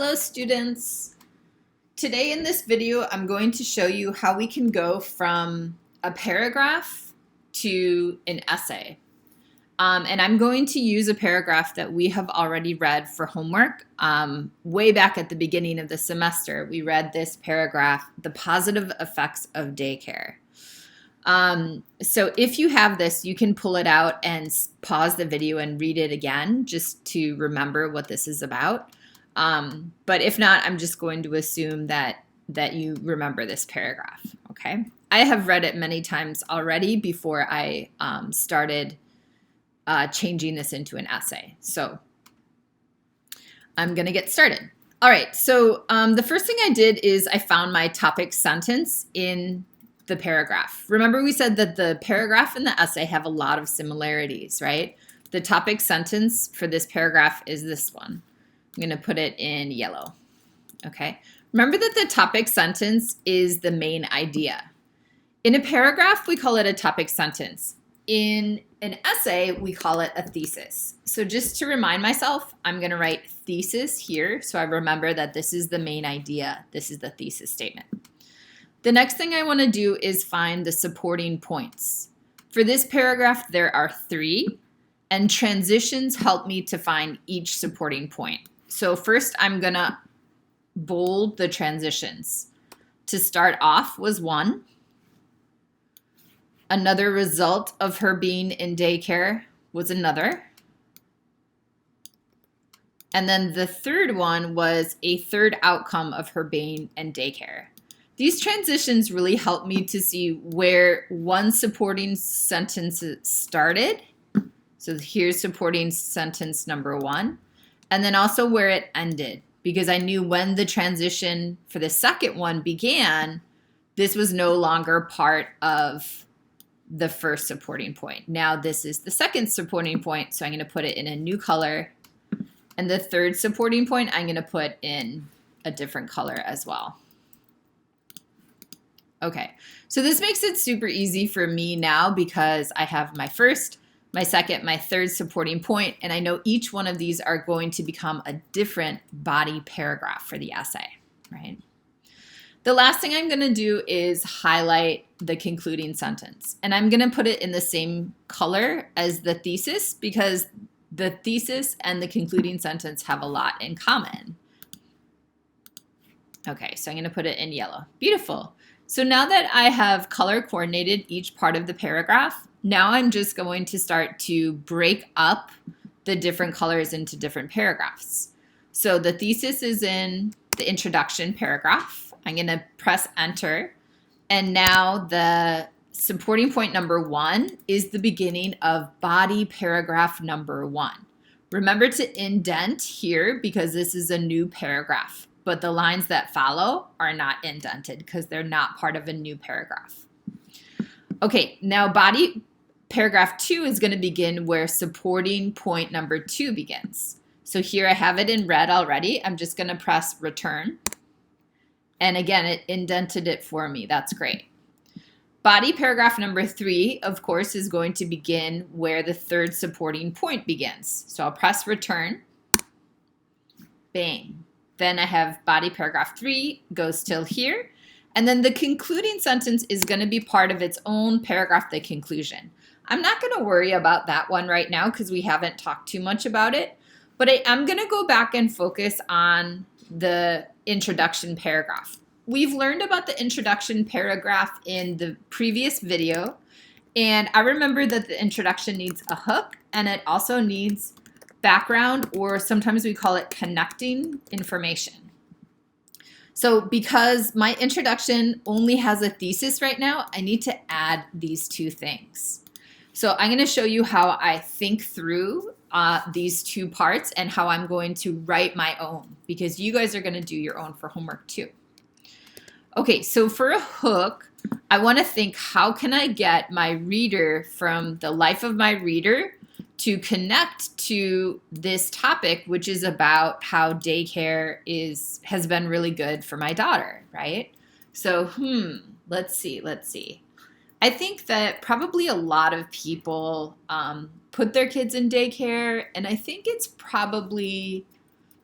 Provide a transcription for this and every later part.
Hello students! Today in this video I'm going to show you how we can go from a paragraph to an essay. And I'm going to use a paragraph that we have already read for homework. Way back at the beginning of the semester, we read this paragraph, The Positive Effects of Daycare. So if you have this, you can pull it out and pause the video and read it again just to remember what this is about. But if not, I'm just going to assume that you remember this paragraph, okay? I have read it many times already before I started changing this into an essay. So I'm going to get started. All right, so the first thing I did is I found my topic sentence in the paragraph. Remember we said that the paragraph and the essay have a lot of similarities, right? The topic sentence for this paragraph is this one. I'm going to put it in yellow, okay? Remember that the topic sentence is the main idea. In a paragraph, we call it a topic sentence. In an essay, we call it a thesis. So just to remind myself, I'm going to write thesis here so I remember that this is the main idea. This is the thesis statement. The next thing I want to do is find the supporting points. For this paragraph, there are 3, and transitions help me to find each supporting point. So first, I'm going to bold the transitions. To start off was 1. Another result of her being in daycare was another. And then the third one was a third outcome of her being in daycare. These transitions really help me to see where one supporting sentence started. So here's supporting sentence number 1. And then also where it ended, because I knew when the transition for the second one began, this was no longer part of the first supporting point. Now this is the second supporting point, so I'm going to put it in a new color. And the third supporting point, I'm going to put in a different color as well. Okay, so this makes it super easy for me now because I have my first, my second, my third supporting point, and I know each one of these are going to become a different body paragraph for the essay, right? The last thing I'm going to do is highlight the concluding sentence, and I'm going to put it in the same color as the thesis because the thesis and the concluding sentence have a lot in common. Okay, so I'm going to put it in yellow. Beautiful. So now that I have color coordinated each part of the paragraph, now I'm just going to start to break up the different colors into different paragraphs. So the thesis is in the introduction paragraph. I'm going to press enter. And now the supporting point number 1 is the beginning of body paragraph number 1. Remember to indent here because this is a new paragraph. But the lines that follow are not indented because they're not part of a new paragraph. Okay, now body paragraph 2 is going to begin where supporting point number 2 begins. So here I have it in red already. I'm just going to press return. And again, it indented it for me. That's great. Body paragraph number 3, of course, is going to begin where the third supporting point begins. So I'll press return. Bang. Then I have body paragraph 3 goes till here. And then the concluding sentence is going to be part of its own paragraph, the conclusion. I'm not going to worry about that one right now because we haven't talked too much about it. But I am going to go back and focus on the introduction paragraph. We've learned about the introduction paragraph in the previous video. And I remember that the introduction needs a hook and it also needs background, or sometimes we call it connecting information. So because my introduction only has a thesis right now, I need to add these 2 things. So I'm going to show you how I think through these 2 parts and how I'm going to write my own, because you guys are going to do your own for homework too. Okay, so for a hook, I want to think, how can I get my reader from the life of my reader to connect to this topic, which is about how daycare has been really good for my daughter, right? So, let's see. I think that probably a lot of people put their kids in daycare, and I think it's probably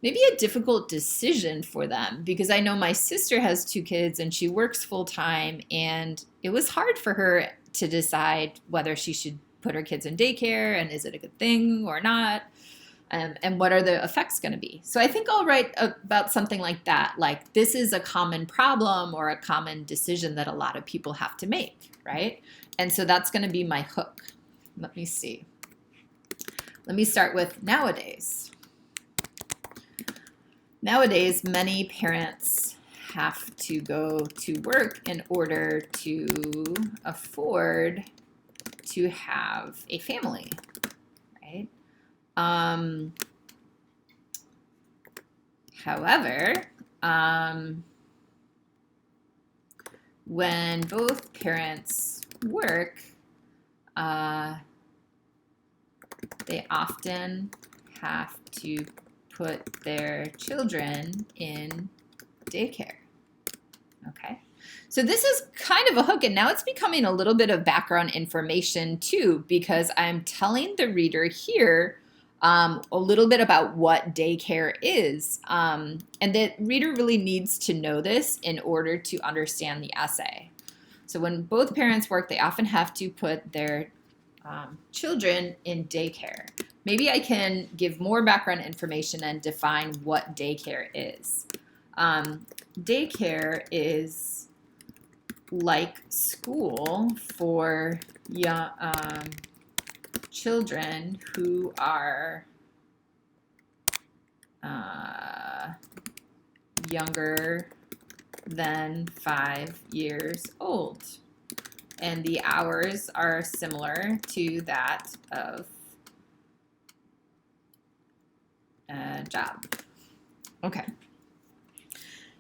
maybe a difficult decision for them, because I know my sister has 2 kids and she works full time, and it was hard for her to decide whether she should put her kids in daycare and is it a good thing or not, and what are the effects going to be. So I think I'll write about something like that, like this is a common problem or a common decision that a lot of people have to make, right? And so that's going to be my hook. Let me see. Let me start with nowadays. Nowadays, many parents have to go to work in order to afford to have a family, right? However, when both parents work, they often have to put their children in daycare. Okay, so this is kind of a hook, and now it's becoming a little bit of background information too, because I'm telling the reader here a little bit about what daycare is, and the reader really needs to know this in order to understand the essay. So when both parents work, they often have to put their children in daycare. Maybe I can give more background information and define what daycare is. Daycare is like school for young, children who are younger than 5 years old. And the hours are similar to that of a job. Okay.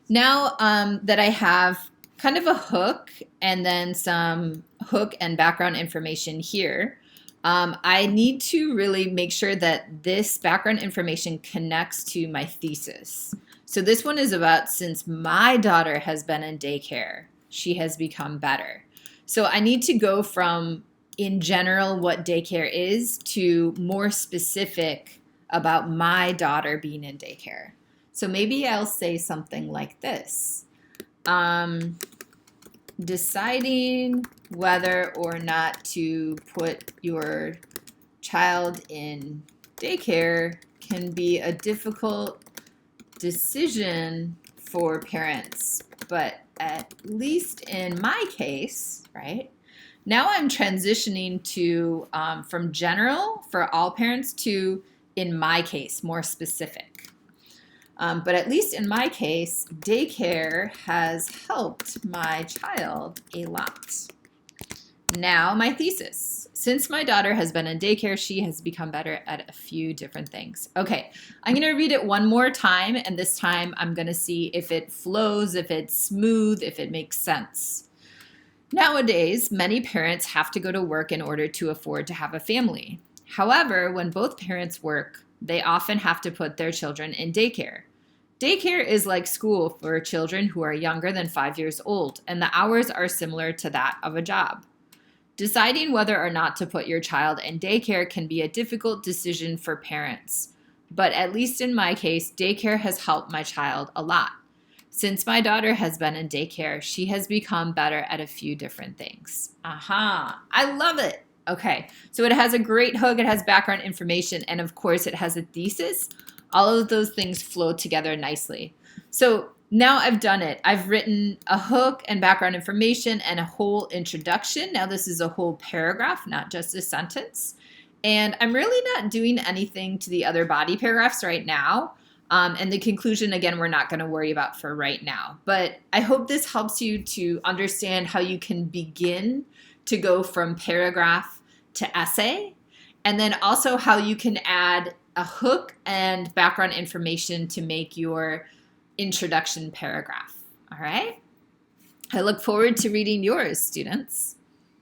Now that I have kind of a hook and then some hook and background information here, I need to really make sure that this background information connects to my thesis. So this one is about, since my daughter has been in daycare, she has become better. So I need to go from, in general, what daycare is to more specific about my daughter being in daycare. So maybe I'll say something like this. Deciding whether or not to put your child in daycare can be a difficult decision for parents, but at least in my case, right? Now I'm transitioning to from general for all parents to, in my case, more specific. But at least in my case, daycare has helped my child a lot. Now my thesis. Since my daughter has been in daycare, she has become better at a few different things. Okay, I'm going to read it one more time, and this time I'm going to see if it flows, if it's smooth, if it makes sense. Nowadays, many parents have to go to work in order to afford to have a family. However, when both parents work, they often have to put their children in daycare. Daycare is like school for children who are younger than 5 years old, and the hours are similar to that of a job. Deciding whether or not to put your child in daycare can be a difficult decision for parents, but at least in my case, daycare has helped my child a lot. Since my daughter has been in daycare, she has become better at a few different things. Aha, I love it. Okay, so it has a great hook, it has background information, and of course it has a thesis. All of those things flow together nicely. So now I've done it. I've written a hook and background information and a whole introduction. Now this is a whole paragraph, not just a sentence. And I'm really not doing anything to the other body paragraphs right now. And the conclusion, again, we're not going to worry about for right now. But I hope this helps you to understand how you can begin to go from paragraph to essay, and then also how you can add a hook and background information to make your introduction paragraph. All right? I look forward to reading yours, students.